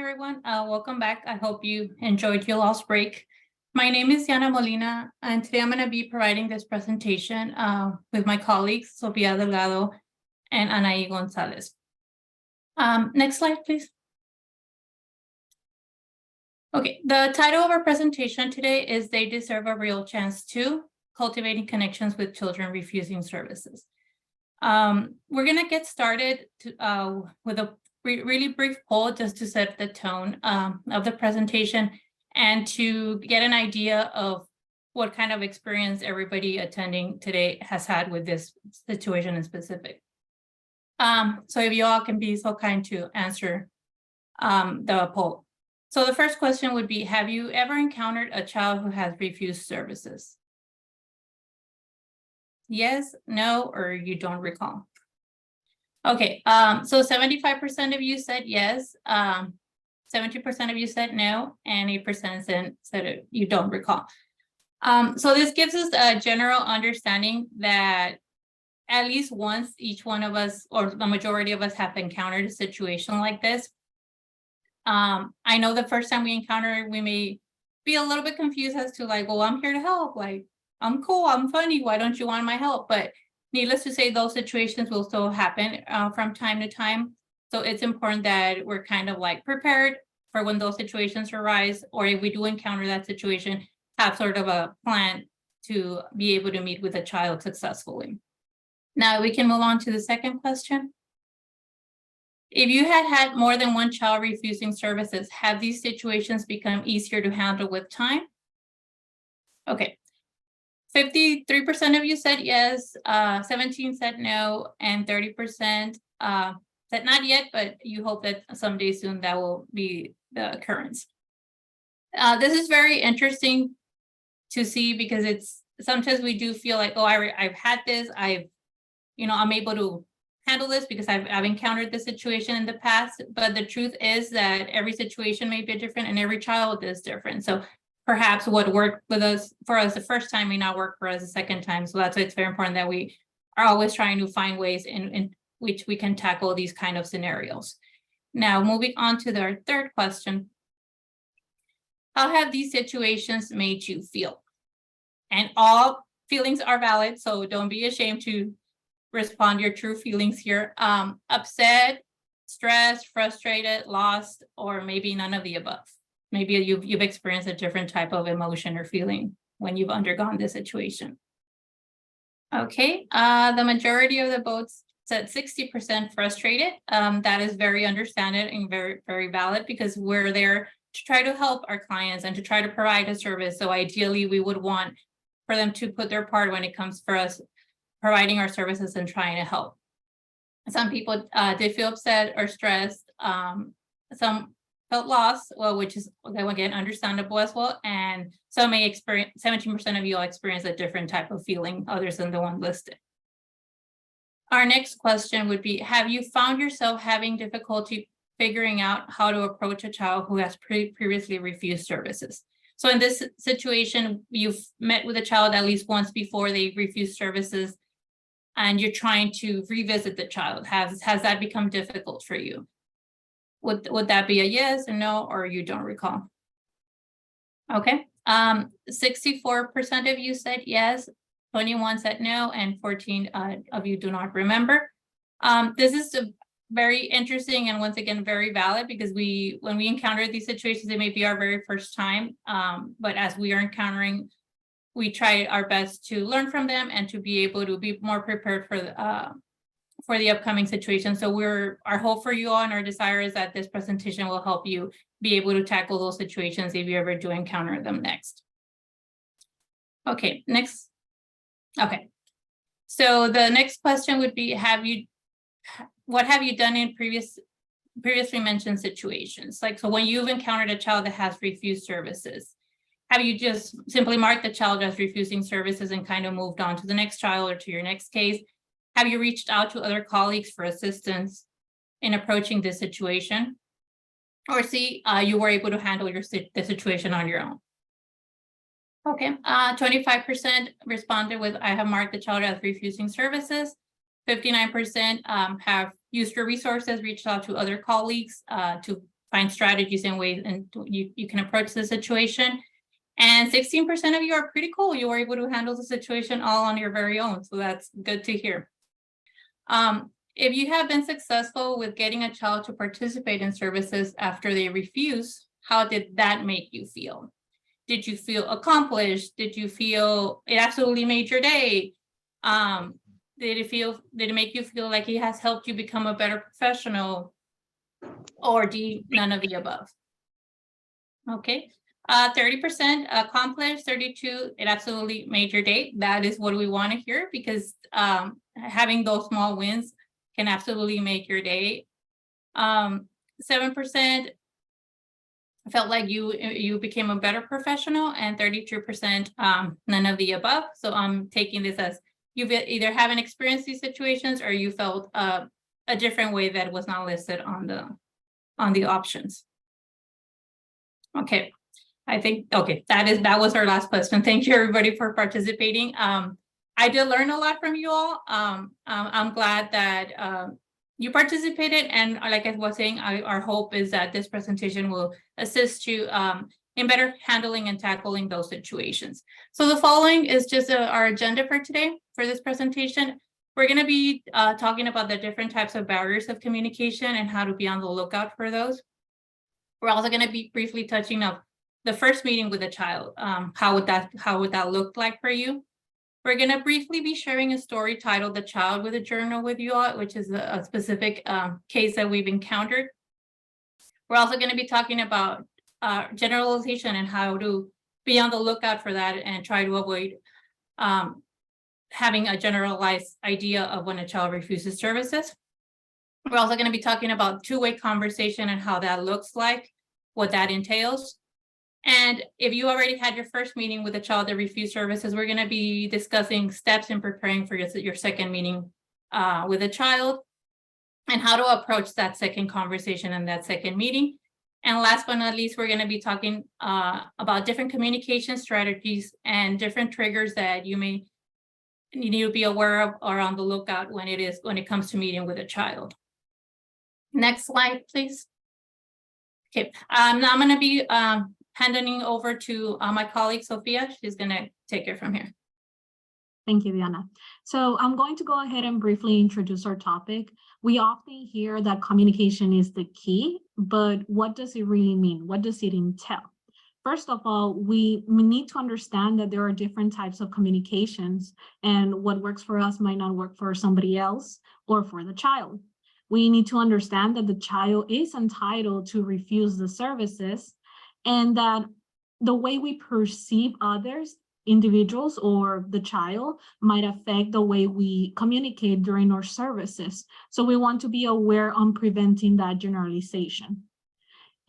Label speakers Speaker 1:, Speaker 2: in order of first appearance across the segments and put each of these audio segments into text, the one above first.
Speaker 1: everyone. Welcome back. I hope you enjoyed your last break. My name is Yana Molina, and today I'm going to be providing this presentation with my colleagues, Sofia Delgado and Anaí Gonzalez. Next slide, please. Okay, the title of our presentation today is They Deserve a Real Chance to Cultivating Connections with Children Refusing Services. We're going to get started with a really brief poll just to set the tone of the presentation and to get an idea of what kind of experience everybody attending today has had with this situation in specific. So if you all can be so kind to answer the poll. So the first question would be, have you ever encountered a child who has refused services? Yes, no, or you don't recall? Okay, so 75% of you said yes, 70% of you said no, and 8% said you don't recall. So this gives us a general understanding that at least once each one of us, or the majority of us, have encountered a situation like this. I know the first time we encounter it, we may be a little bit confused as to like, well, I'm here to help, like, I'm cool, I'm funny, why don't you want my help? But needless to say, those situations will still happen from time to time. So it's important that we're kind of like prepared for when those situations arise, or if we do encounter that situation, have sort of a plan to be able to meet with a child successfully. Now we can move on to the second question. If you had more than one child refusing services, have these situations become easier to handle with time? Okay. 53% of you said yes, 17% said no, and 30% said not yet, but you hope that someday soon that will be the occurrence. This is very interesting to see because it's sometimes we do feel like, oh, I've had this, I'm able to handle this because I've encountered this situation in the past. But the truth is that every situation may be different and every child is different. So perhaps what worked for us the first time may not work for us the second time. So that's why it's very important that we are always trying to find ways in which we can tackle these kind of scenarios. Now, moving on to our third question. How have these situations made you feel? And all feelings are valid, so don't be ashamed to respond your true feelings here. Upset, stressed, frustrated, lost, or maybe none of the above. Maybe you've experienced a different type of emotion or feeling when you've undergone this situation. Okay, the majority of the votes said 60% frustrated. That is very understandable and very, very valid because we're there to try to help our clients and to try to provide a service. So ideally, we would want for them to put their part when it comes for us providing our services and trying to help. Some people did feel upset or stressed. Some felt lost, well, which is again understandable as well. And some may experience, 17% of you all experience a different type of feeling other than the one listed. Our next question would be, have you found yourself having difficulty figuring out how to approach a child who has previously refused services? So in this situation, you've met with a child at least once before they refused services, and you're trying to revisit the child. Has that become difficult for you? Would that be a yes, a no, or you don't recall? Okay, 64% of you said yes, 21 said no, and 14 of you do not remember. This is very interesting and once again very valid because when we encounter these situations, it may be our very first time, but as we are encountering, we try our best to learn from them and to be able to be more prepared for the upcoming situation. So our hope for you all and our desire is that this presentation will help you be able to tackle those situations if you ever do encounter them next. Okay, next. Okay, so the next question would be, what have you done in previously mentioned situations? Like, so when you've encountered a child that has refused services, have you just simply marked the child as refusing services and kind of moved on to the next child or to your next case? Have you reached out to other colleagues for assistance in approaching this situation? Or you were able to handle the situation on your own? Okay, 25% responded with, I have marked the child as refusing services. 59% have used your resources, reached out to other colleagues to find strategies and ways and you can approach the situation. And 16% of you are pretty cool. You were able to handle the situation all on your very own. So that's good to hear. If you have been successful with getting a child to participate in services after they refuse, how did that make you feel? Did you feel accomplished? Did you feel it absolutely made your day? Did it make you feel like it has helped you become a better professional? Or none of the above? Okay. 30% accomplished, 32, it absolutely made your day. That is what we want to hear, because having those small wins can absolutely make your day. 7% felt like you became a better professional, and 32% none of the above. So I'm taking this as you've either haven't experienced these situations or you felt a different way that was not listed on the options. Okay. I think, okay, that was our last question. Thank you everybody for participating. I did learn a lot from you all. I'm glad that you participated, and like I was saying, our hope is that this presentation will assist you in better handling and tackling those situations. So the following is just our agenda for today for this presentation. We're going to be talking about the different types of barriers of communication and how to be on the lookout for those. We're also going to be briefly touching on the first meeting with a child. How would that look like for you? We're going to briefly be sharing a story titled "The Child with a Journal" with you all, which is a specific case that we've encountered. We're also going to be talking about generalization and how to be on the lookout for that and try to avoid having a generalized idea of when a child refuses services. We're also going to be talking about two-way conversation and how that looks like, what that entails. And if you already had your first meeting with a child that refused services, we're going to be discussing steps in preparing for your second meeting with a child and how to approach that second conversation and that second meeting. And last but not least, we're going to be talking about different communication strategies and different triggers that you need to be aware of or on the lookout when it comes to meeting with a child. Next slide, please. Okay, now I'm going to be handing over to my colleague, Sophia. She's going to take it from here.
Speaker 2: Thank you, Diana. So I'm going to go ahead and briefly introduce our topic. We often hear that communication is the key, but what does it really mean? What does it entail? First of all, we need to understand that there are different types of communications, and what works for us might not work for somebody else or for the child. We need to understand that the child is entitled to refuse the services, and that the way we perceive others, individuals or the child, might affect the way we communicate during our services. So we want to be aware on preventing that generalization.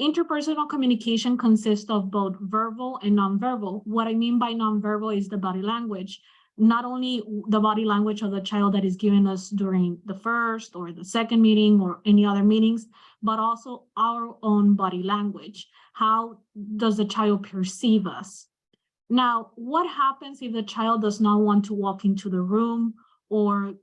Speaker 2: Interpersonal communication consists of both verbal and nonverbal. What I mean by nonverbal is the body language. Not only the body language of the child that is given us during the first or the second meeting or any other meetings, but also our own body language. How does the child perceive us? Now, what happens if the child does not want to walk into the room or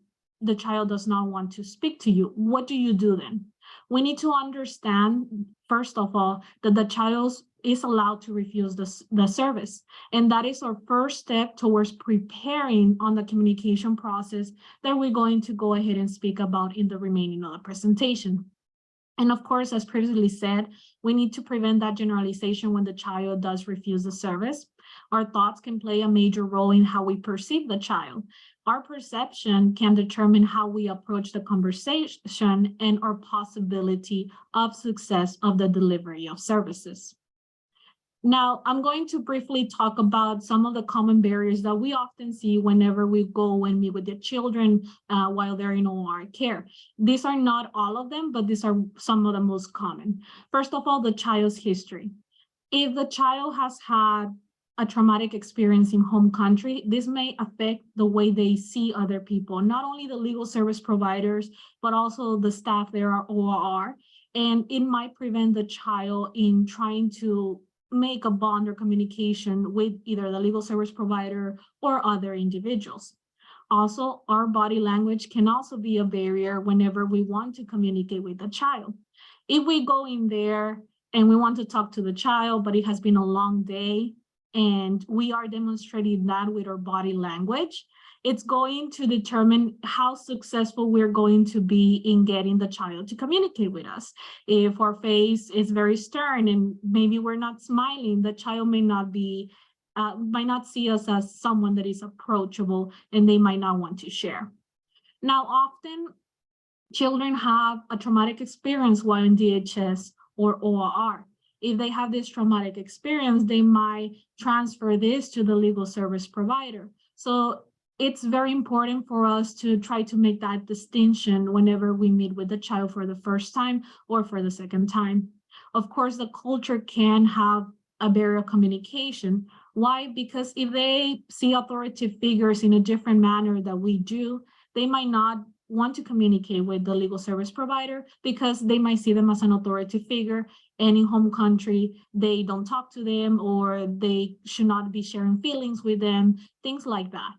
Speaker 2: the child does not want to speak to you? What do you do then? We need to understand, first of all, that the child is allowed to refuse the service. And that is our first step towards preparing on the communication process that we're going to go ahead and speak about in the remaining of the presentation. And of course, as previously said, we need to prevent that generalization when the child does refuse the service. Our thoughts can play a major role in how we perceive the child. Our perception can determine how we approach the conversation and our possibility of success of the delivery of services. Now, I'm going to briefly talk about some of the common barriers that we often see whenever we go and meet with the children while they're in OR care. These are not all of them, but these are some of the most common. First of all, the child's history. If the child has had a traumatic experience in home country, this may affect the way they see other people, not only the legal service providers, but also the staff there at OR. And it might prevent the child in trying to make a bond or communication with either the legal service provider or other individuals. Also, our body language can also be a barrier whenever we want to communicate with the child. If we go in there and we want to talk to the child, but it has been a long day, and we are demonstrating that with our body language, it's going to determine how successful we're going to be in getting the child to communicate with us. If our face is very stern and maybe we're not smiling, the child may not see us as someone that is approachable, and they might not want to share. Now, often children have a traumatic experience while in DHS or ORR. If they have this traumatic experience, they might transfer this to the legal service provider. So it's very important for us to try to make that distinction whenever we meet with the child for the first time or for the second time. Of course, the culture can have a barrier of communication. Why? Because if they see authoritative figures in a different manner that we do, they might not want to communicate with the legal service provider because they might see them as an authoritative figure, and in home country, they don't talk to them, or they should not be sharing feelings with them, things like that.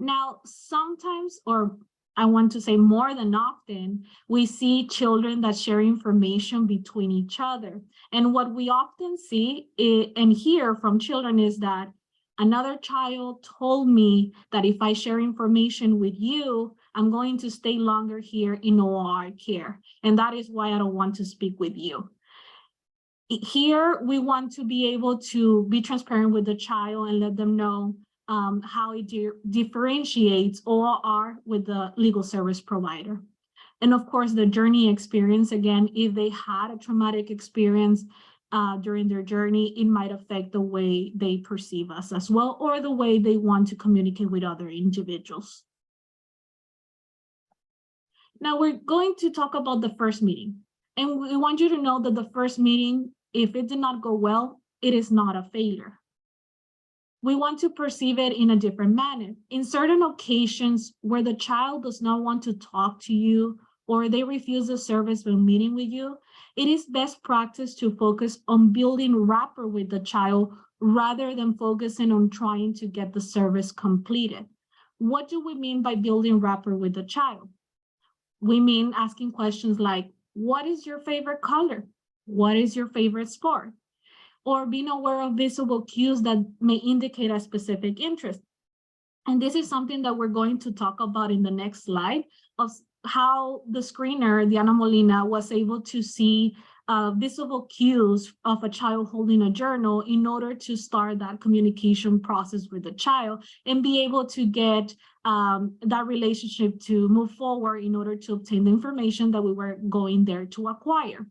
Speaker 2: Now, sometimes, or I want to say more than often, we see children that share information between each other. And what we often see and hear from children is that another child told me that if I share information with you, I'm going to stay longer here in OR care. And that is why I don't want to speak with you. Here, we want to be able to be transparent with the child and let them know how it differentiates OR with the legal service provider. And of course, the journey experience, again, if they had a traumatic experience during their journey, it might affect the way they perceive us as well, or the way they want to communicate with other individuals. Now we're going to talk about the first meeting. And we want you to know that the first meeting, if it did not go well, it is not a failure. We want to perceive it in a different manner. In certain occasions where the child does not want to talk to you, or they refuse the service when meeting with you, it is best practice to focus on building rapport with the child rather than focusing on trying to get the service completed. What do we mean by building rapport with the child? We mean asking questions like, what is your favorite color? What is your favorite sport? Or being aware of visible cues that may indicate a specific interest. And this is something that we're going to talk about in the next slide, of how the screener, Diana Molina, was able to see visible cues of a child holding a journal in order to start that communication process with the child and be able to get that relationship to move forward in order to obtain the information that we were going there to acquire.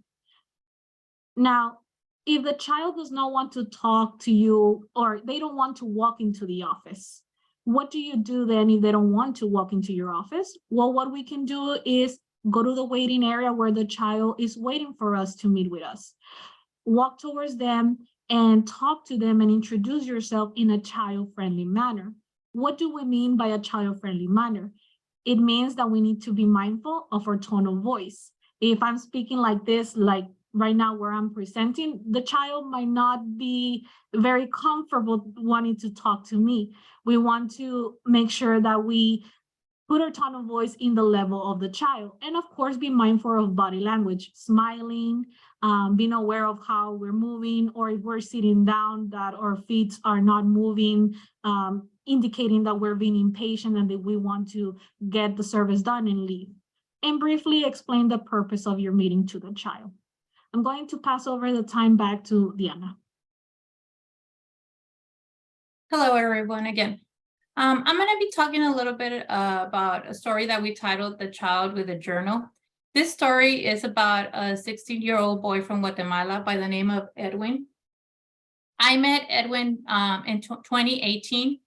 Speaker 2: Now, if the child does not want to talk to you, or they don't want to walk into the office, what do you do then if they don't want to walk into your office? Well, what we can do is go to the waiting area where the child is waiting for us to meet with us. Walk towards them and talk to them and introduce yourself in a child-friendly manner. What do we mean by a child-friendly manner? It means that we need to be mindful of our tone of voice. If I'm speaking like this, like right now where I'm presenting, the child might not be very comfortable wanting to talk to me. We want to make sure that we put our tone of voice in the level of the child. And of course, be mindful of body language, smiling, being aware of how we're moving, or if we're sitting down, that our feet are not moving, indicating that we're being impatient and that we want to get the service done and leave. And briefly explain the purpose of your meeting to the child. I'm going to pass over the time back to Diana.
Speaker 1: Hello, everyone, again. I'm going to be talking a little bit about a story that we titled The Child with a Journal. This story is about a 16-year-old boy from Guatemala by the name of Edwin. I met Edwin in 2018.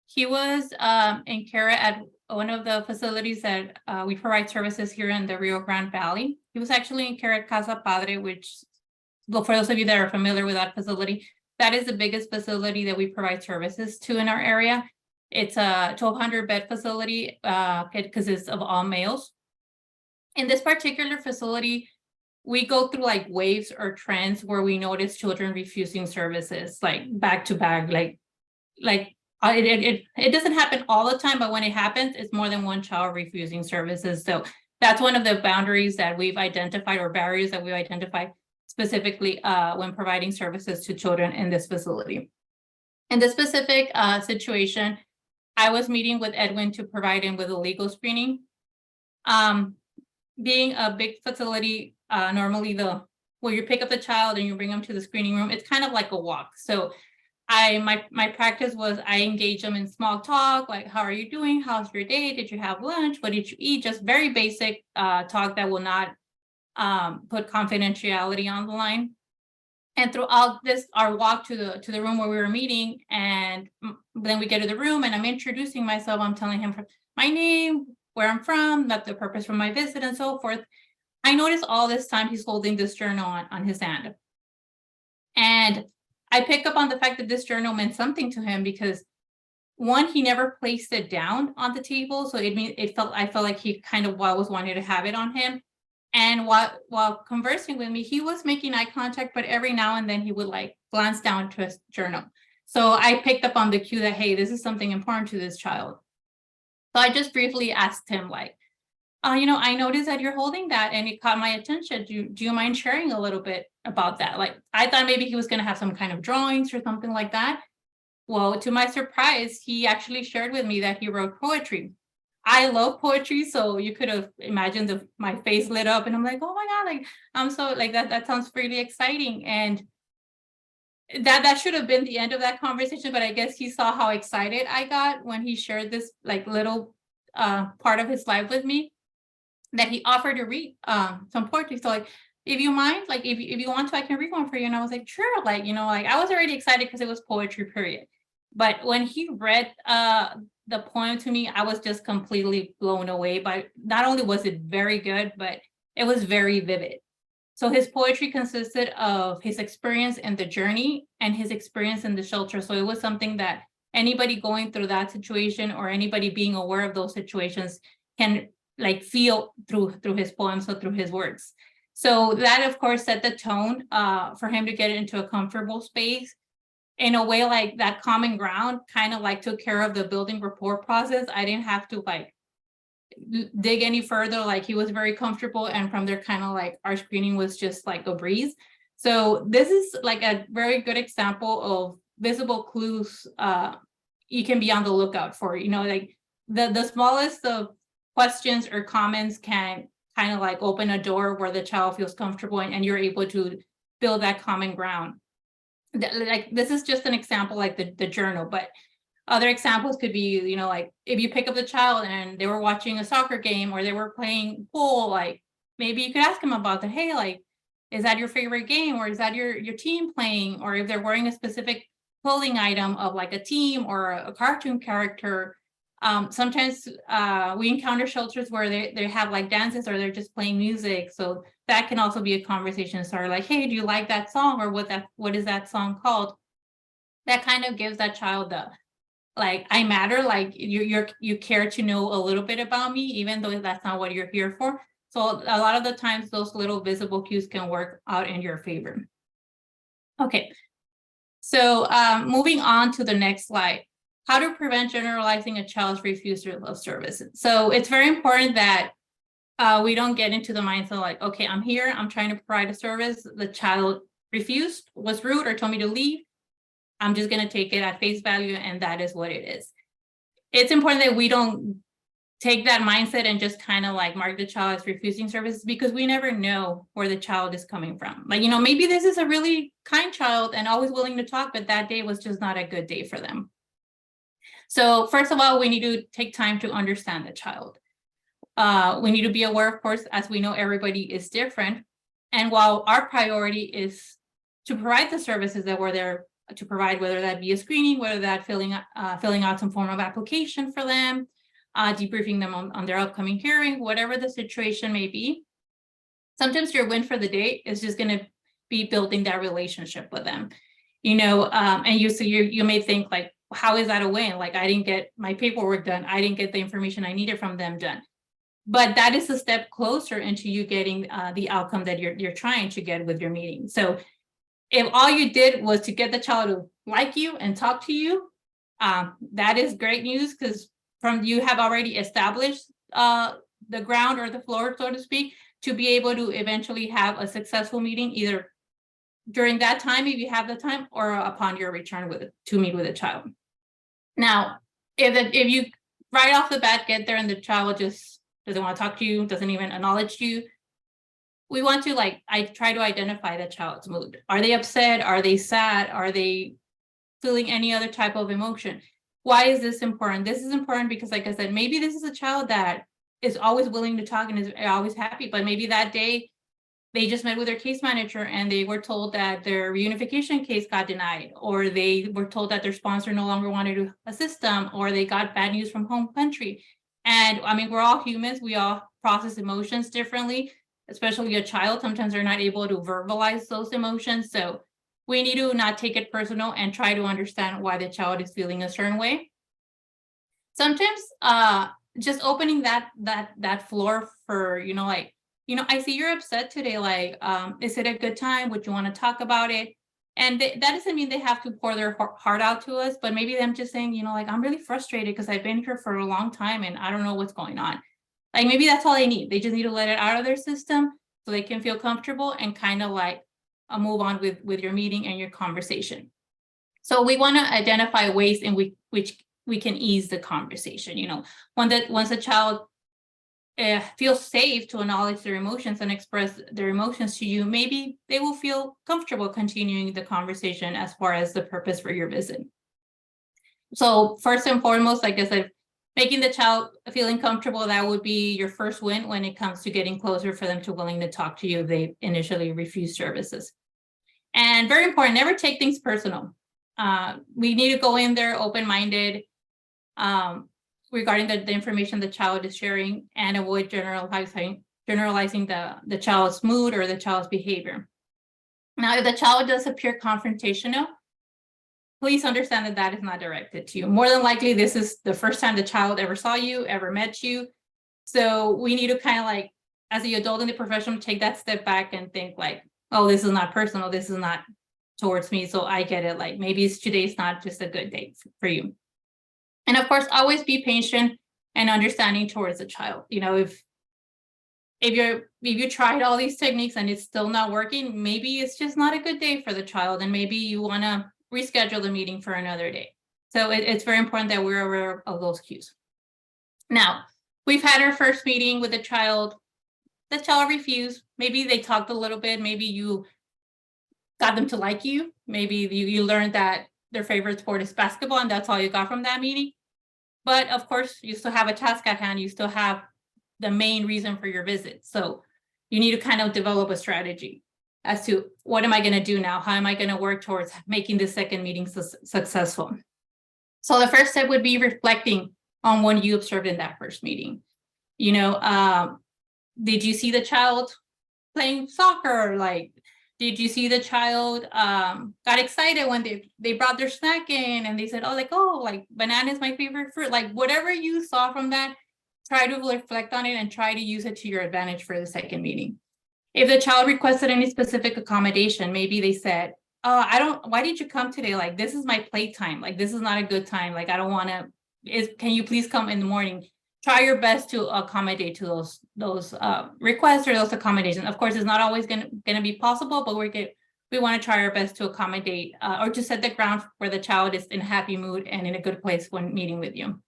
Speaker 1: He was in care at one of the facilities that we provide services here in the Rio Grande Valley. He was actually in care at Casa Padre, which, well, for those of you that are familiar with that facility, that is the biggest facility that we provide services to in our area. It's a 1,200-bed facility. It consists of all males. In this particular facility, we go through like waves or trends where we notice children refusing services, like back to back, it doesn't happen all the time, but when it happens, it's more than one child refusing services. So that's one of the boundaries that we've identified, or barriers that we've identified. It's specifically when providing services to children in this facility. In this specific situation, I was meeting with Edwin to provide him with a legal screening. Being a big facility, normally where you pick up the child and you bring them to the screening room, it's kind of like a walk. So my practice was I engage them in small talk, like, how are you doing? How's your day? Did you have lunch? What did you eat? Just very basic talk that will not put confidentiality on the line. And throughout this, our walk to the room where we were meeting, and then we get to the room and I'm introducing myself. I'm telling him my name, where I'm from, not the purpose for my visit, and so forth. I noticed all this time he's holding this journal on his hand. And I pick up on the fact that this journal meant something to him because, one, he never placed it down on the table. So I felt like he kind of was wanting to have it on him. And while conversing with me, he was making eye contact, but every now and then he would like glance down to his journal. So I picked up on the cue that, hey, this is something important to this child. So I just briefly asked him, like, I noticed that you're holding that and it caught my attention. Do you mind sharing a little bit about that? Like, I thought maybe he was going to have some kind of drawings or something like that. Well, to my surprise, he actually shared with me that he wrote poetry. I love poetry, so you could have imagined my face lit up and I'm like, oh my God, like, I'm so like that sounds really exciting. And that should have been the end of that conversation, but I guess he saw how excited I got when he shared this like little part of his life with me, that he offered to read some poetry. So like, if you mind, like if you want to, I can read one for you. And I was like, sure, like, like I was already excited because it was poetry, period. But when he read the poem to me, I was just completely blown away by, not only was it very good, but it was very vivid. So his poetry consisted of his experience in the journey and his experience in the shelter. So it was something that anybody going through that situation or anybody being aware of those situations can like feel through his poems, so through his words. So that of course set the tone for him to get into a comfortable space. In a way, like that common ground kind of like took care of the building rapport process. I didn't have to like dig any further. Like he was very comfortable, and from there kind of like our screening was just like a breeze. So this is like a very good example of visible clues you can be on the lookout for. Like the smallest of questions or comments can kind of like open a door where the child feels comfortable and you're able to build that common ground. Like this is just an example, like the journal, but other examples could be, like if you pick up the child and they were watching a soccer game or they were playing pool, like maybe you could ask them about that. Hey, like, is that your favorite game, or is that your team playing? Or if they're wearing a specific clothing item of like a team or a cartoon character. Sometimes we encounter shelters where they have like dances or they're just playing music. So that can also be a conversation starter, like, hey, do you like that song, or what is that song called? That kind of gives that child the, like, I matter, like you care to know a little bit about me, even though that's not what you're here for. So a lot of the times those little visible cues can work out in your favor. Okay, so moving on to the next slide. How to prevent generalizing a child's refusal of services. So it's very important that we don't get into the mindset like, okay, I'm here, I'm trying to provide a service. The child refused, was rude, or told me to leave. I'm just going to take it at face value, and that is what it is. It's important that we don't take that mindset and just kind of like mark the child as refusing services, because we never know where the child is coming from. Like, maybe this is a really kind child and always willing to talk, but that day was just not a good day for them. So first of all, we need to take time to understand the child. We need to be aware, of course, as we know, everybody is different. And while our priority is to provide the services that we're there to provide, whether that be a screening, whether that filling out some form of application for them, debriefing them on their upcoming hearing, whatever the situation may be, sometimes your win for the day is just going to be building that relationship with them. And you may think like, how is that a win? Like, I didn't get my paperwork done. I didn't get the information I needed from them done. But that is a step closer into you getting the outcome that you're trying to get with your meeting. So if all you did was to get the child to like you and talk to you, that is great news, because you have already established the ground or the floor, so to speak, to be able to eventually have a successful meeting, either during that time, if you have the time, or upon your return to meet with a child. Now, if you right off the bat get there and the child just doesn't want to talk to you, doesn't even acknowledge you, we want to I try to identify the child's mood. Are they upset? Are they sad? Are they feeling any other type of emotion? Why is this important? This is important because, like I said, maybe this is a child that is always willing to talk and is always happy, but maybe that day they just met with their case manager and they were told that their reunification case got denied, or they were told that their sponsor no longer wanted to assist them, or they got bad news from home country. And I mean, we're all humans. We all process emotions differently, especially a child. Sometimes they're not able to verbalize those emotions. So we need to not take it personal and try to understand why the child is feeling a certain way. Sometimes just opening that floor for, I see you're upset today. Is it a good time? Would you want to talk about it? And that doesn't mean they have to pour their heart out to us, but maybe them just saying, I'm really frustrated because I've been here for a long time and I don't know what's going on. Like maybe that's all they need. They just need to let it out of their system so they can feel comfortable and kind of move on with your meeting and your conversation. So we want to identify ways in which we can ease the conversation. Once a child feels safe to acknowledge their emotions and express their emotions to you, maybe they will feel comfortable continuing the conversation as far as the purpose for your visit. So first and foremost, like I said, making the child feeling comfortable, that would be your first win when it comes to getting closer for them to willing to talk to you if they initially refuse services. And very important, never take things personal. We need to go in there open-minded regarding the information the child is sharing, and avoid generalizing the child's mood or the child's behavior. Now, if the child does appear confrontational, please understand that is not directed to you. More than likely, this is the first time the child ever saw you, ever met you. So we need to kind of as the adult and the professional, take that step back and think oh, this is not personal. This is not towards me. So I get it. Maybe today's not just a good day for you. And of course, always be patient and understanding towards the child. If you tried all these techniques and it's still not working, maybe it's just not a good day for the child, and maybe you want to reschedule the meeting for another day. So it's very important that we're aware of those cues. Now, we've had our first meeting with the child. The child refused. Maybe they talked a little bit. Maybe you got them to like you. Maybe you learned that their favorite sport is basketball, and that's all you got from that meeting. But of course, you still have a task at hand. You still have the main reason for your visit. So you need to kind of develop a strategy as to what am I going to do now? How am I going to work towards making the second meeting successful? So the first step would be reflecting on what you observed in that first meeting. Did you see the child playing soccer? Did you see the child got excited when they brought their snack in and they said, banana is my favorite fruit? Whatever you saw from that, try to reflect on it and try to use it to your advantage for the second meeting. If the child requested any specific accommodation, maybe they said, why did you come today? This is my playtime. This is not a good time. I don't want to, can you please come in the morning? Try your best to accommodate to those requests or those accommodations. Of course, it's not always going to be possible, but we want to try our best to accommodate or to set the ground where the child is in a happy mood and in a good place when meeting with you.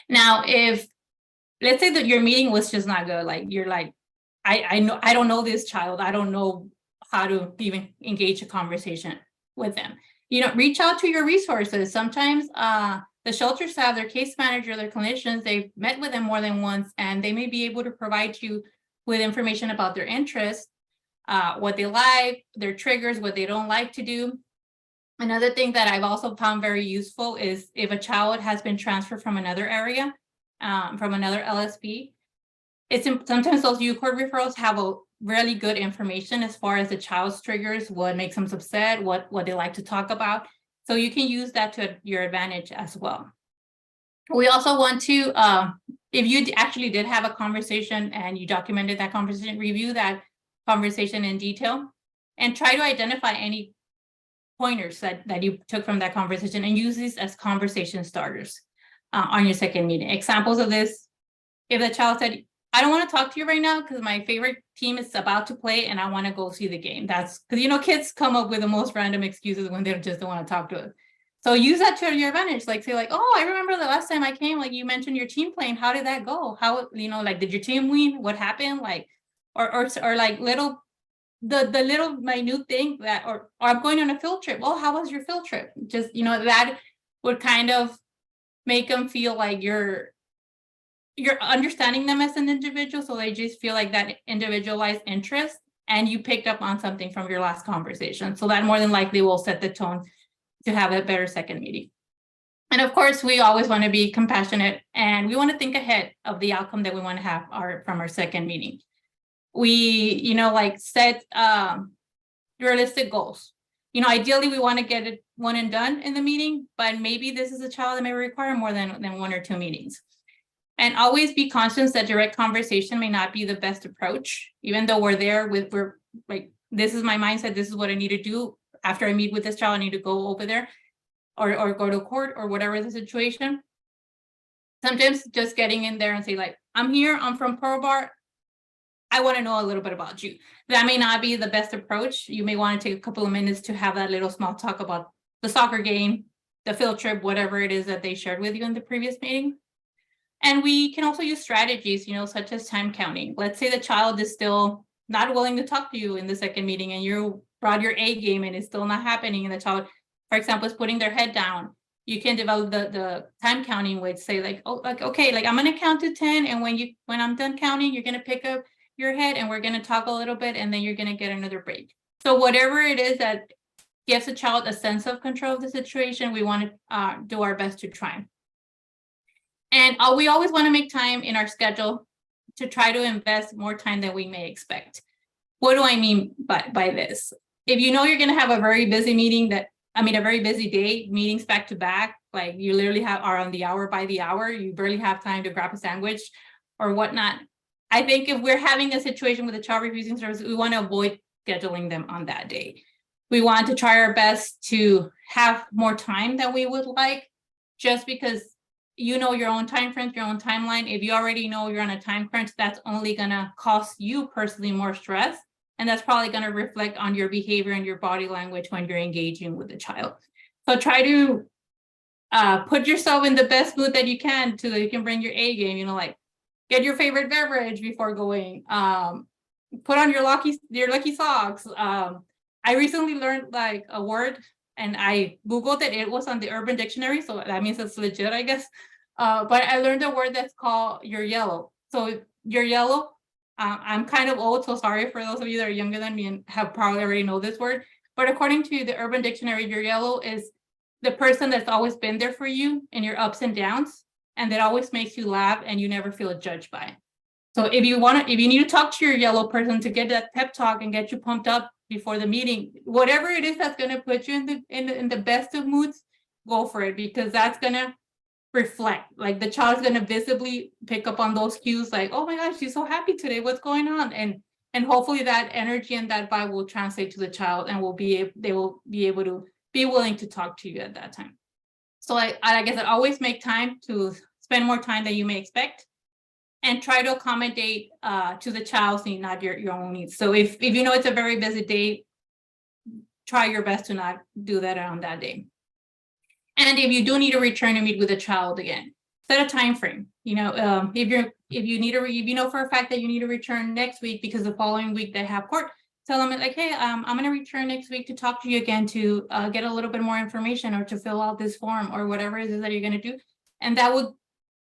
Speaker 1: Now, if let's say that your meeting was just not good, you're I don't know this child. I don't know how to even engage a conversation with them. Reach out to your resources. Sometimes the shelter staff, their case manager, their clinicians, they've met with them more than once, and they may be able to provide you with information about their interests, what they like, their triggers, what they don't like to do. Another thing that I've also found very useful is if a child has been transferred from another area, from another LSP, sometimes those U-Court referrals have a really good information as far as the child's triggers, what makes them upset, what they like to talk about. So you can use that to your advantage as well. We also want to, if you actually did have a conversation and you documented that conversation, review that conversation in detail and try to identify any pointers that you took from that conversation and use these as conversation starters on your second meeting. Examples of this, if the child said, I don't want to talk to you right now because my favorite team is about to play and I want to go see the game. That's because, you know, kids come up with the most random excuses when they just don't want to talk to us. So use that to your advantage. Like say like, oh, I remember the last time I came, like you mentioned your team playing. How did that go? How, you know, like, did your team win? What happened? Like, or like little, the little minute thing that, or I'm going on a field trip. Oh, how was your field trip? Just, you know, that would kind of make them feel like you're understanding them as an individual. So they just feel like that individualized interest and you picked up on something from your last conversation. So that more than likely will set the tone to have a better second meeting. And of course, we always want to be compassionate and we want to think ahead of the outcome that we want to have from our second meeting. We, you know, like set realistic goals. You know, ideally we want to get it one and done in the meeting, but maybe this is a child that may require more than 1 or 2 meetings. And always be conscious that direct conversation may not be the best approach, even though we're like, this is my mindset, this is what I need to do. After I meet with this child, I need to go over there or go to court or whatever the situation. Sometimes just getting in there and say like, I'm here, I'm from Pearl Bar. I want to know a little bit about you. That may not be the best approach. You may want to take a couple of minutes to have that little small talk about the soccer game, the field trip, whatever it is that they shared with you in the previous meeting. And we can also use strategies, you know, such as time counting. Let's say the child is still not willing to talk to you in the second meeting and you brought your A game and it's still not happening. And the child, for example, is putting their head down. You can develop the time counting with say like, oh, like, okay, like I'm going to count to 10. And when I'm done counting, you're going to pick up your head and we're going to talk a little bit and then you're going to get another break. So whatever it is that gives a child a sense of control of the situation, we want to do our best to try. And we always want to make time in our schedule to try to invest more time than we may expect. What do I mean by this? If you know you're going to have a very busy meeting a very busy day, meetings back to back, like you literally are on the hour by the hour, you barely have time to grab a sandwich or whatnot. I think if we're having a situation with a child refusing service, we want to avoid scheduling them on that day. We want to try our best to have more time than we would like, just because you know your own time frames, your own timeline. If you already know you're on a time crunch, that's only going to cost you personally more stress. And that's probably going to reflect on your behavior and your body language when you're engaging with the child. So try to put yourself in the best mood that you can so that you can bring your A game, you know, like get your favorite beverage before going, put on your lucky socks. I recently learned like a word and I Googled it. It was on the Urban Dictionary. So that means it's legit, I guess. But I learned a word that's called you're yellow. So you're yellow. I'm kind of old, so sorry for those of you that are younger than me and have probably already know this word. But according to the Urban Dictionary, you're yellow is the person that's always been there for you in your ups and downs, and that always makes you laugh and you never feel judged by it. So if you need to talk to your yellow person to get that pep talk and get you pumped up before the meeting, whatever it is that's going to put you in the best of moods, go for it, because that's going to reflect, like the child's going to visibly pick up on those cues, like, oh my gosh, she's so happy today, what's going on? And hopefully that energy and that vibe will translate to the child and they will be able to be willing to talk to you at that time. So I guess I always make time to spend more time than you may expect and try to accommodate to the child's need, not your own needs. So if you know it's a very busy day, try your best to not do that on that day. And if you do need to return to meet with the child again, set a time frame. You know, if you know for a fact that you need to return next week because the following week they have court, tell them like, hey, I'm going to return next week to talk to you again to get a little bit more information or to fill out this form or whatever it is that you're going to do. And that would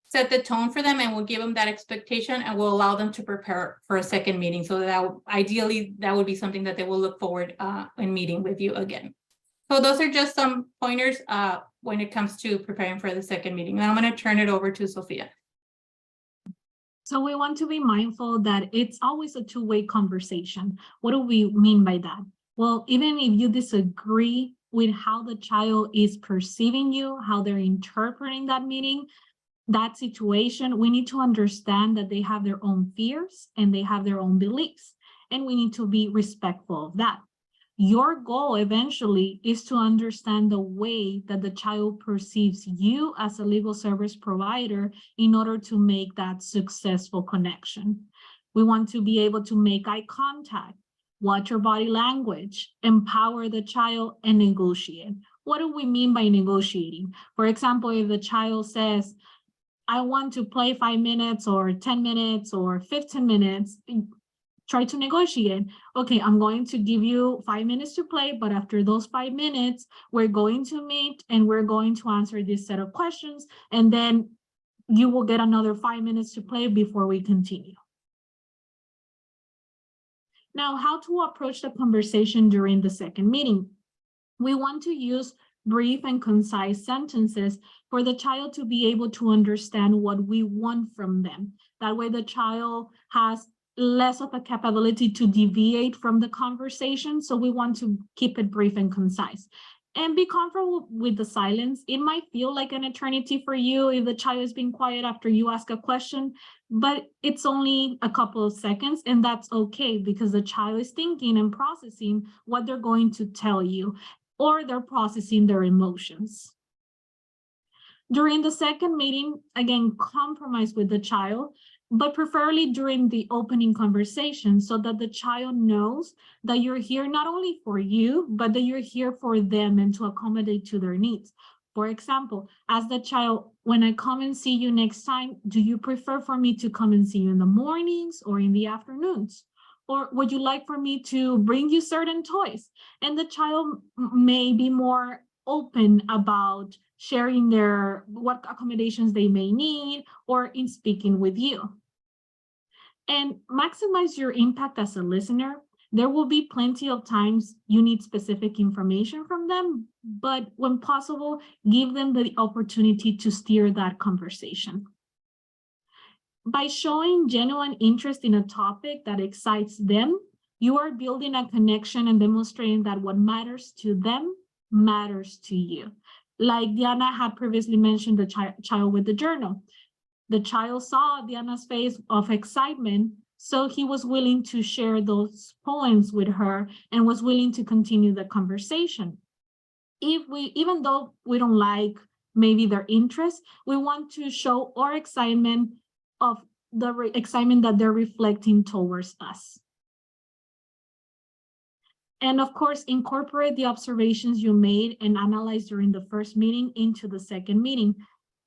Speaker 1: set the tone for them and will give them that expectation and will allow them to prepare for a second meeting. So that ideally, that would be something that they will look forward in meeting with you again. So those are just some pointers when it comes to preparing for the second meeting. Now I'm going to turn it over to Sophia.
Speaker 2: So we want to be mindful that it's always a two-way conversation. What do we mean by that? Well, even if you disagree with how the child is perceiving you, how they're interpreting that meeting, that situation, we need to understand that they have their own fears and they have their own beliefs, and we need to be respectful of that. Your goal eventually is to understand the way that the child perceives you as a legal service provider in order to make that successful connection. We want to be able to make eye contact, watch your body language, empower the child, and negotiate. What do we mean by negotiating? For example, if the child says, I want to play 5 minutes or 10 minutes or 15 minutes, try to negotiate. Okay, I'm going to give you 5 minutes to play, but after those 5 minutes, we're going to meet and we're going to answer this set of questions, and then you will get another 5 minutes to play before we continue. Now, how to approach the conversation during the second meeting. We want to use brief and concise sentences for the child to be able to understand what we want from them. That way the child has less of a capability to deviate from the conversation. So we want to keep it brief and concise. And be comfortable with the silence. It might feel like an eternity for you if the child is being quiet after you ask a question, but it's only a couple of seconds, and that's okay because the child is thinking and processing what they're going to tell you, or they're processing their emotions. During the second meeting, again, compromise with the child, but preferably during the opening conversation so that the child knows that you're here not only for you, but that you're here for them and to accommodate to their needs. For example, ask the child, when I come and see you next time, do you prefer for me to come and see you in the mornings or in the afternoons? Or would you like for me to bring you certain toys? And the child may be more open about sharing what accommodations they may need or in speaking with you. And maximize your impact as a listener. There will be plenty of times you need specific information from them, but when possible, give them the opportunity to steer that conversation. By showing genuine interest in a topic that excites them, you are building a connection and demonstrating that what matters to them matters to you. Like Diana had previously mentioned, the child with the journal. The child saw Diana's face of excitement, so he was willing to share those poems with her and was willing to continue the conversation. Even though we don't like maybe their interest, we want to show our excitement of the excitement that they're reflecting towards us. And of course, incorporate the observations you made and analyzed during the first meeting into the second meeting.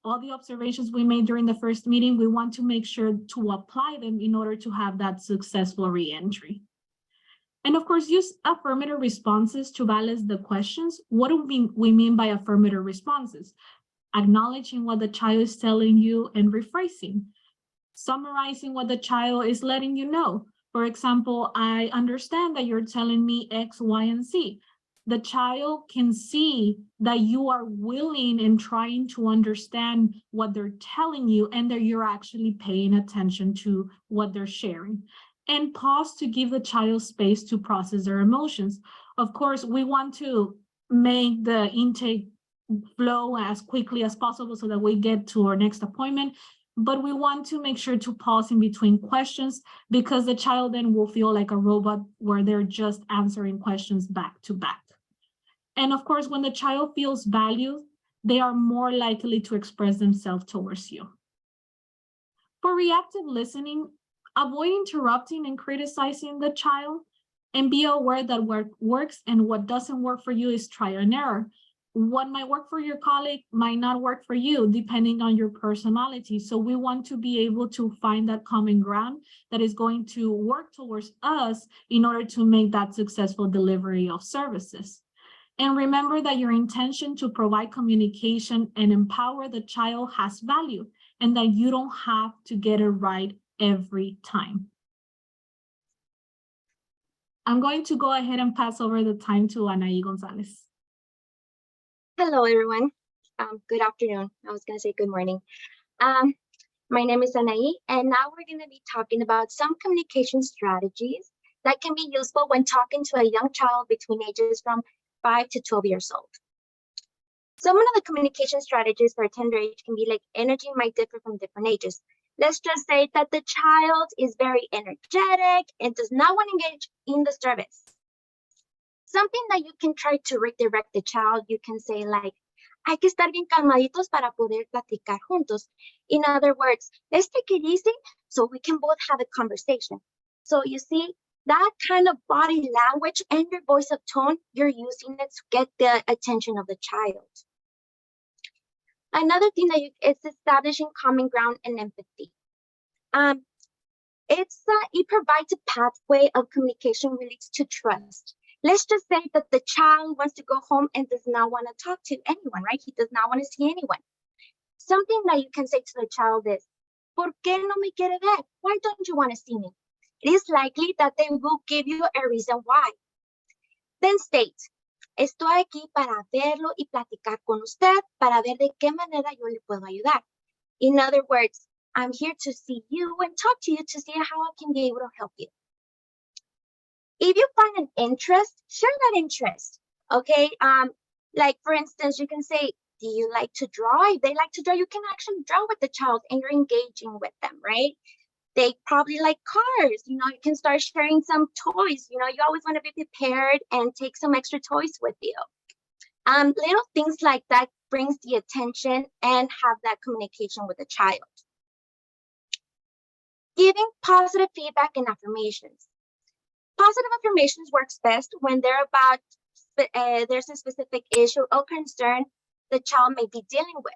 Speaker 2: All the observations we made during the first meeting, we want to make sure to apply them in order to have that successful re-entry. And of course, use affirmative responses to balance the questions. What do we mean by affirmative responses? Acknowledging what the child is telling you and rephrasing. Summarizing what the child is letting you know. For example, I understand that you're telling me X, Y, and Z. The child can see that you are willing and trying to understand what they're telling you and that you're actually paying attention to what they're sharing. And pause to give the child space to process their emotions. Of course, we want to make the intake flow as quickly as possible so that we get to our next appointment. But we want to make sure to pause in between questions because the child then will feel like a robot where they're just answering questions back to back. And of course, when the child feels valued, they are more likely to express themselves towards you. For reactive listening, avoid interrupting and criticizing the child and be aware that what works and what doesn't work for you is trial and error. What might work for your colleague might not work for you, depending on your personality. So we want to be able to find that common ground that is going to work towards us in order to make that successful delivery of services. And remember that your intention to provide communication and empower the child has value and that you don't have to get it right every time. I'm going to go ahead and pass over the time to Anaí Gonzalez.
Speaker 3: Hello, everyone. Good afternoon. I was going to say good morning. My name is Anaí, and now we're going to be talking about some communication strategies that can be useful when talking to a young child between ages from 5 to 12 years old. Some of the communication strategies for a tender age can be like energy might differ from different ages. Let's just say that the child is very energetic and does not want to engage in the service. Something that you can try to redirect the child, you can say like, hay que estar bien calmaditos para poder platicar juntos. In other words, let's take it easy so we can both have a conversation. So you see, that kind of body language and your voice of tone, you're using it to get the attention of the child. Another thing that is establishing common ground and empathy. It provides a pathway of communication relates to trust. Let's just say that the child wants to go home and does not want to talk to anyone, right? He does not want to see anyone. Something that you can say to the child is, ¿Por qué no me quiere ver? Why don't you want to see me? It is likely that they will give you a reason why. Then state, estoy aquí para verlo y platicar con usted para ver de qué manera yo le puedo ayudar. In other words, I'm here to see you and talk to you to see how I can be able to help you. If you find an interest, share that interest, okay? Like for instance, you can say, do you like to draw? If they like to draw, you can actually draw with the child and you're engaging with them, right? They probably like cars, you know, you can start sharing some toys, you know, you always want to be prepared and take some extra toys with you. Little things like that brings the attention and have that communication with the child. Giving positive feedback and affirmations. Positive affirmations works best when they're about, there's a specific issue or concern the child may be dealing with.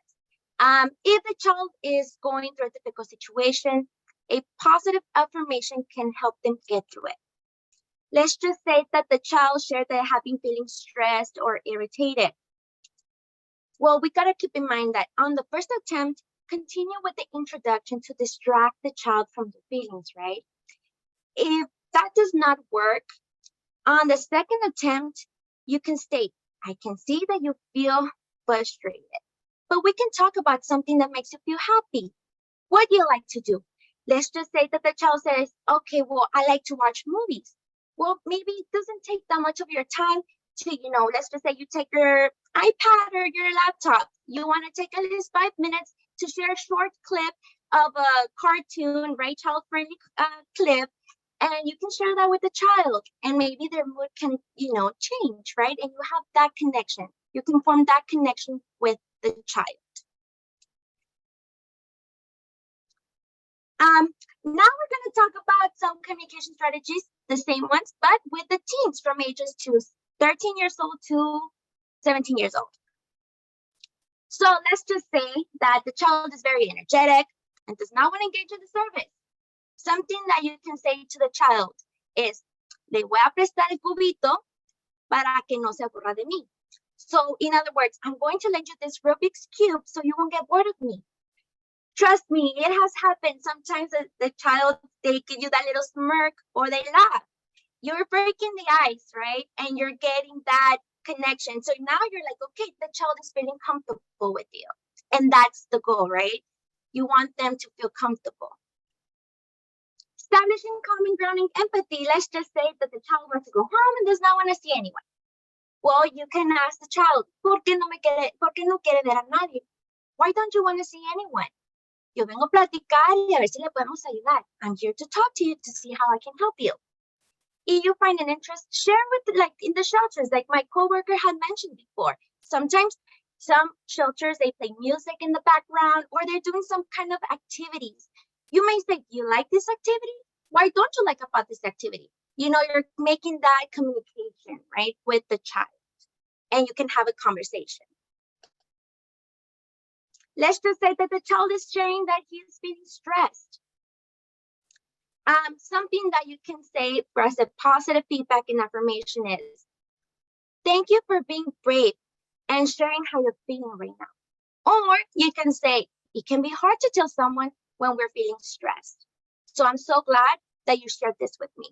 Speaker 3: If the child is going through a difficult situation, a positive affirmation can help them get through it. Let's just say that the child shared that they have been feeling stressed or irritated. Well, we gotta keep in mind that on the first attempt, continue with the introduction to distract the child from the feelings, right? If that does not work, on the second attempt, you can state, I can see that you feel frustrated, but we can talk about something that makes you feel happy. What do you like to do? Let's just say that the child says, okay, well, I like to watch movies. Well, maybe it doesn't take that much of your time to, you know, let's just say you take your iPad or your laptop. You want to take at least 5 minutes to share a short clip of a cartoon, right, child-friendly clip, and you can share that with the child, and maybe their mood can, you know, change, right? And you have that connection. You can form that connection with the child. Now we're going to talk about some communication strategies, the same ones, but with the teens from ages to 13 years old to 17 years old. So let's just say that the child is very energetic and does not want to engage in the service. Something that you can say to the child is, le voy a prestar el cubito para que no se aburra de mí. So in other words, I'm going to lend you this Rubik's Cube so you won't get bored of me. Trust me, it has happened. Sometimes the child, they give you that little smirk or they laugh. You're breaking the ice, right? And you're getting that connection. So now you're like, okay, the child is feeling comfortable with you. And that's the goal, right? You want them to feel comfortable. Establishing common ground and empathy. Let's just say that the child wants to go home and does not want to see anyone. Well, you can ask the child, ¿Por qué no quiere ver a nadie? Why don't you want to see anyone? Yo vengo a platicar y a ver si le podemos ayudar. I'm here to talk to you to see how I can help you. If you find an interest, share with, like in the shelters, like my coworker had mentioned before. Sometimes some shelters, they play music in the background or they're doing some kind of activities. You may say, do you like this activity? Why don't you like about this activity? You know, you're making that communication, right, with the child, and you can have a conversation. Let's just say that the child is sharing that he's feeling stressed. Something that you can say as a positive feedback and affirmation is, thank you for being brave and sharing how you're feeling right now. Or you can say, it can be hard to tell someone when we're feeling stressed. So I'm so glad that you shared this with me.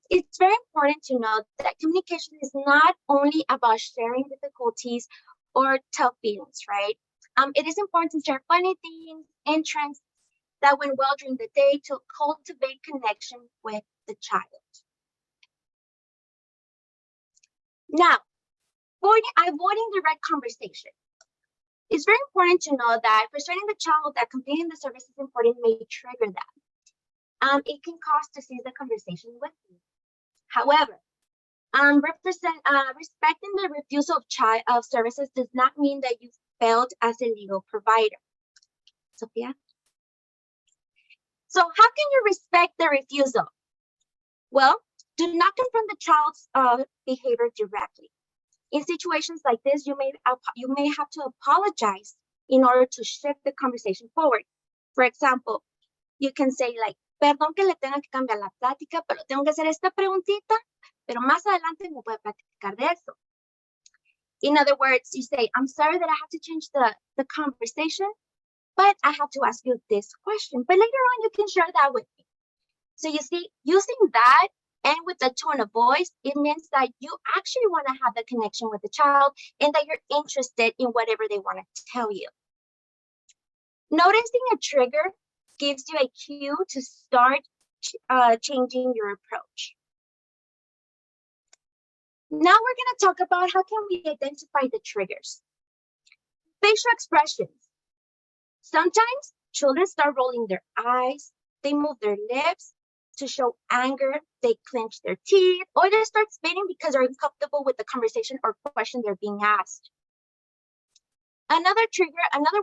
Speaker 3: It's very important to know that communication is not only about sharing difficulties or tough feelings, right? It is important to share funny things and trends that went well during the day to cultivate connection with the child. Now, avoiding direct conversation. It's very important to know that persuading the child that completing the service is important may trigger that. It can cause to cease the conversation with you. However, Respecting the refusal of services does not mean that you failed as a legal provider. Sophia? So how can you respect the refusal? Well, do not confront the child's behavior directly. In situations like this, you may have to apologize in order to shift the conversation forward. For example, you can say like, perdón que le tenga que cambiar la plática, pero tengo que hacer esta preguntita, pero más adelante me puede platicar de eso. In other words, you say, I'm sorry that I have to change the conversation, but I have to ask you this question. But later on, you can share that with me. So you see, using that and with the tone of voice, it means that you actually want to have the connection with the child and that you're interested in whatever they want to tell you. Noticing a trigger gives you a cue to start changing your approach. Now we're going to talk about how can we identify the triggers. Facial expressions. Sometimes children start rolling their eyes, they move their lips to show anger, they clench their teeth, or they start spitting because they're uncomfortable with the conversation or question they're being asked. Another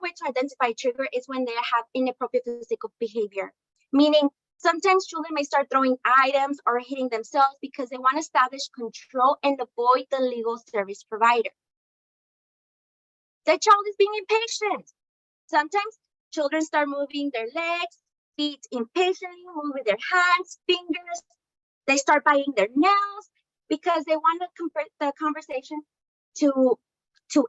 Speaker 3: way to identify a trigger is when they have inappropriate physical behavior, meaning sometimes children may start throwing items or hitting themselves because they want to establish control and avoid the legal service provider. The child is being impatient. Sometimes children start moving their legs, feet impatiently, moving their hands, fingers. They start biting their nails because they want the conversation to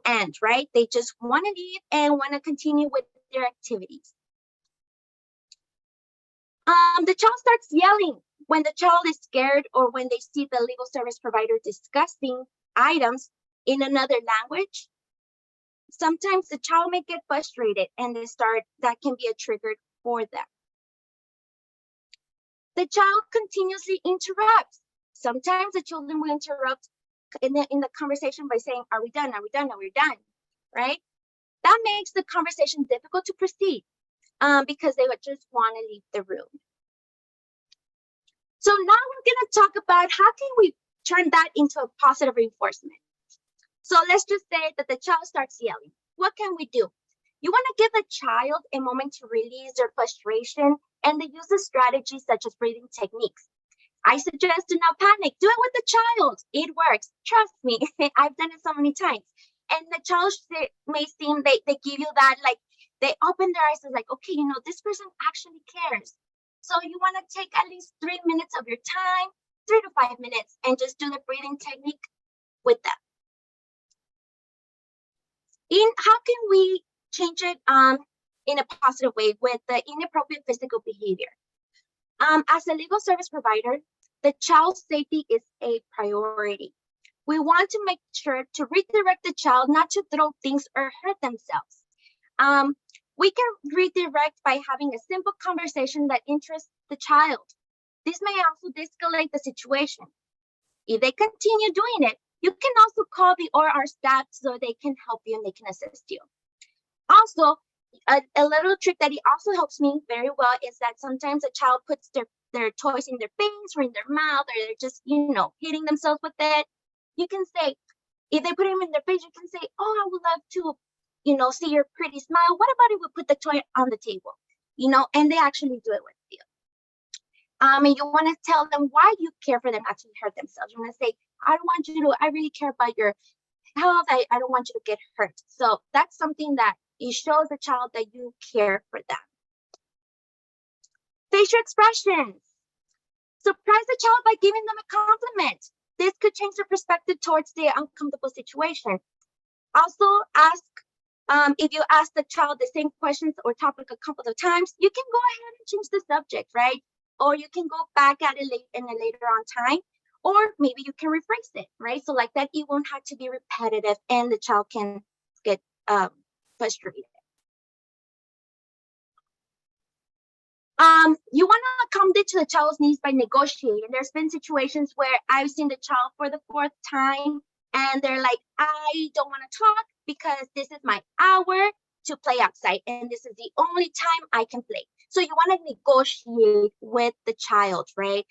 Speaker 3: end, right? They just want to leave and want to continue with their activities. The child starts yelling when the child is scared or when they see the legal service provider discussing items in another language. Sometimes the child may get frustrated and that can be a trigger for them. The child continuously interrupts. Sometimes the children will interrupt in the conversation by saying, are we done? Are we done? Are we done? Right? That makes the conversation difficult to proceed because they would just want to leave the room. So now we're going to talk about how can we turn that into a positive reinforcement. So let's just say that the child starts yelling. What can we do? You want to give the child a moment to release their frustration, and they use a strategy such as breathing techniques. I suggest do not panic. Do it with the child. It works. Trust me. I've done it so many times. And the child may seem, they give you that, like, they open their eyes and like, okay, this person actually cares. So you want to take at least 3 minutes of your time, 3 to 5 minutes, and just do the breathing technique with them. How can we change it in a positive way with the inappropriate physical behavior? As a legal service provider, the child's safety is a priority. We want to make sure to redirect the child not to throw things or hurt themselves. We can redirect by having a simple conversation that interests the child. This may also de-escalate the situation. If they continue doing it, you can also call the OR staff so they can help you and they can assist you. Also, a little trick that it also helps me very well is that sometimes a child puts their toys in their face or in their mouth, or they're just, hitting themselves with it. You can say, if they put them in their face, you can say, oh, I would love to, see your pretty smile. What about if we put the toy on the table? And they actually do it with you. And you want to tell them why you care for them not to hurt themselves. You want to say, I really care about your health. I don't want you to get hurt. So that's something that it shows the child that you care for them. Facial expressions. Surprise the child by giving them a compliment. This could change their perspective towards the uncomfortable situation. Also, if you ask the child the same questions or topic a couple of times, you can go ahead and change the subject, right? Or you can go back at it in a later on time, or maybe you can rephrase it, right? So like that, it won't have to be repetitive and the child can get frustrated. You want to accommodate to the child's needs by negotiating. There's been situations where I've seen the child for the 4th time and they're like, I don't want to talk because this is my hour to play outside and this is the only time I can play. So you want to negotiate with the child, right?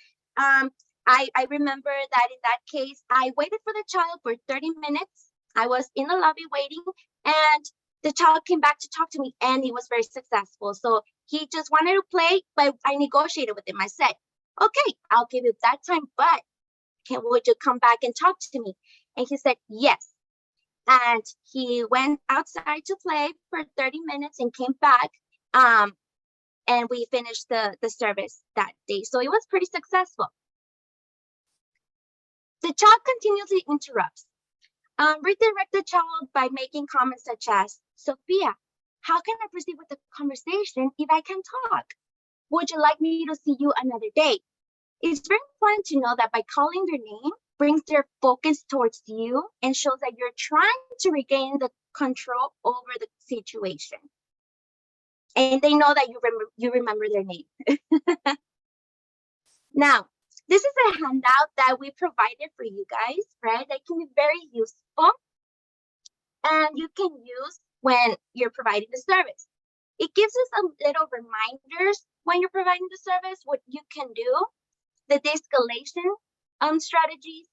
Speaker 3: I remember that in that case, I waited for the child for 30 minutes. I was in the lobby waiting, and the child came back to talk to me, and he was very successful. So he just wanted to play, but I negotiated with him. I said, okay, I'll give you that time, but would you come back and talk to me? And he said, yes. And he went outside to play for 30 minutes and came back. And we finished the service that day. So it was pretty successful. The child continuously interrupts. Redirect the child by making comments such as, Sophia, how can I proceed with the conversation if I can talk? Would you like me to see you another day? It's very important to know that by calling their name brings their focus towards you and shows that you're trying to regain the control over the situation. And they know that you remember their name. Now, this is a handout that we provided for you guys, right? That can be very useful and you can use when you're providing the service. It gives us a little reminders when you're providing the service, what you can do, the de-escalation strategies,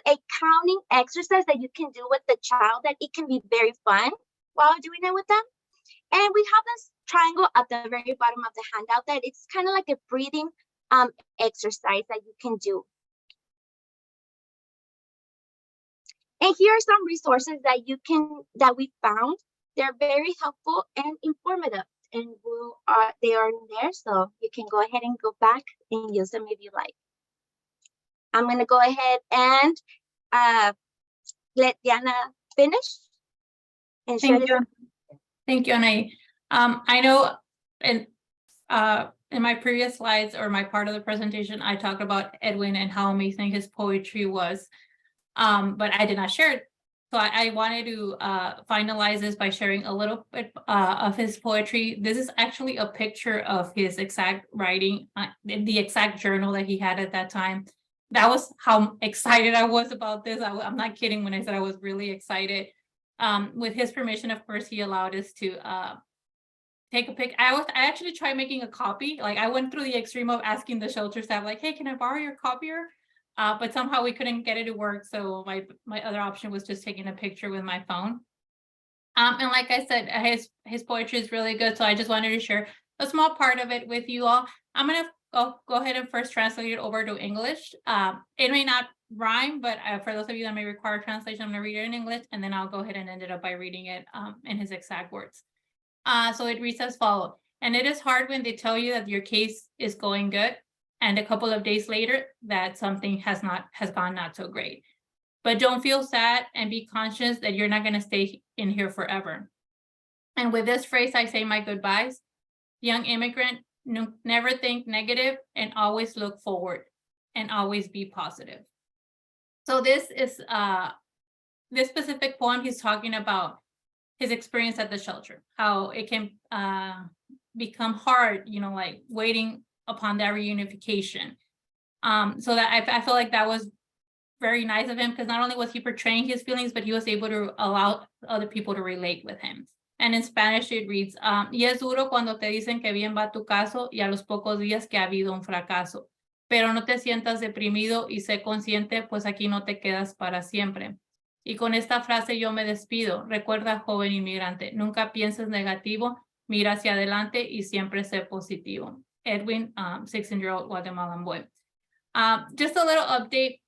Speaker 3: a counting exercise that you can do with the child that it can be very fun while doing it with them. And we have this triangle at the very bottom of the handout that it's kind of like a breathing exercise that you can do. And here are some resources that we found. They're very helpful and informative, and they are in there, so you can go ahead and go back and use them if you like. I'm going to go ahead and let Diana finish. And
Speaker 1: Thank you. Thank you, Anna. I know in my previous slides or my part of the presentation, I talked about Edwin and how amazing his poetry was, but I did not share it. So I wanted to finalize this by sharing a little bit of his poetry. This is actually a picture of his exact writing, the exact journal that he had at that time. That was how excited I was about this. I'm not kidding when I said I was really excited. With his permission, of course, he allowed us to take a pic. I actually tried making a copy. Like I went through the extreme of asking the shelter staff, like, hey, can I borrow your copier? But somehow we couldn't get it to work. So my other option was just taking a picture with my phone. And like I said, his poetry is really good. So I just wanted to share a small part of it with you all. I'm going to go ahead and first translate it over to English. It may not rhyme, but for those of you that may require translation, I'm going to read it in English, and then I'll go ahead and end it up by reading it in his exact words. So it reads as follows. And it is hard when they tell you that your case is going good, and a couple of days later that something has gone not so great. But don't feel sad and be conscious that you're not going to stay in here forever. And with this phrase, I say my goodbyes. Young immigrant, never think negative and always look forward and always be positive. So this is this specific poem, he's talking about his experience at the shelter, how it can become hard, like waiting upon that reunification. So that I feel like that was very nice of him, because not only was he portraying his feelings, but he was able to allow other people to relate with him. And in Spanish it reads, y es duro cuando te dicen que bien va tu caso y a los pocos días que ha habido un fracaso. Pero no te sientas deprimido y sé consciente, pues aquí no te quedas para siempre. Y con esta frase yo me despido. Recuerda, joven inmigrante, nunca pienses negativo, mira hacia adelante y siempre sé positivo. Edwin, 16-year-old Guatemalan boy. Just a little update.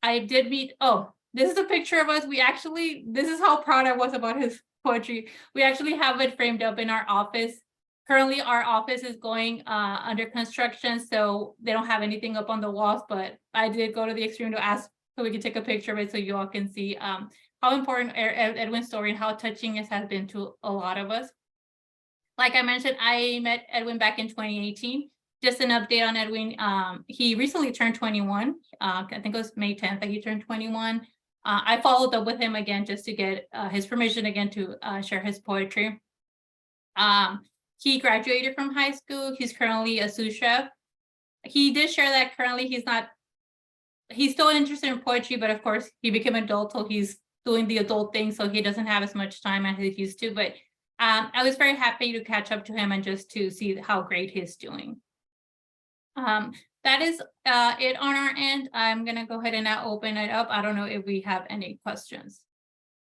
Speaker 1: I did meet, this is a picture of us. This is how proud I was about his poetry. We actually have it framed up in our office. Currently, our office is going under construction, so they don't have anything up on the walls, but I did go to the extreme to ask so we can take a picture of it so you all can see how important Edwin's story and how touching it has been to a lot of us. Like I mentioned, I met Edwin back in 2018. Just an update on Edwin. He recently turned 21. I think it was May 10th that he turned 21. I followed up with him again just to get his permission again to share his poetry. He graduated from high school. He's currently a sous chef. He did share that currently he's still interested in poetry, but of course he became an adult, so he's doing the adult thing, so he doesn't have as much time as he used to. But I was very happy to catch up to him and just to see how great he's doing. that is it on our end. I'm gonna go ahead and now open it up. I don't know if we have any questions.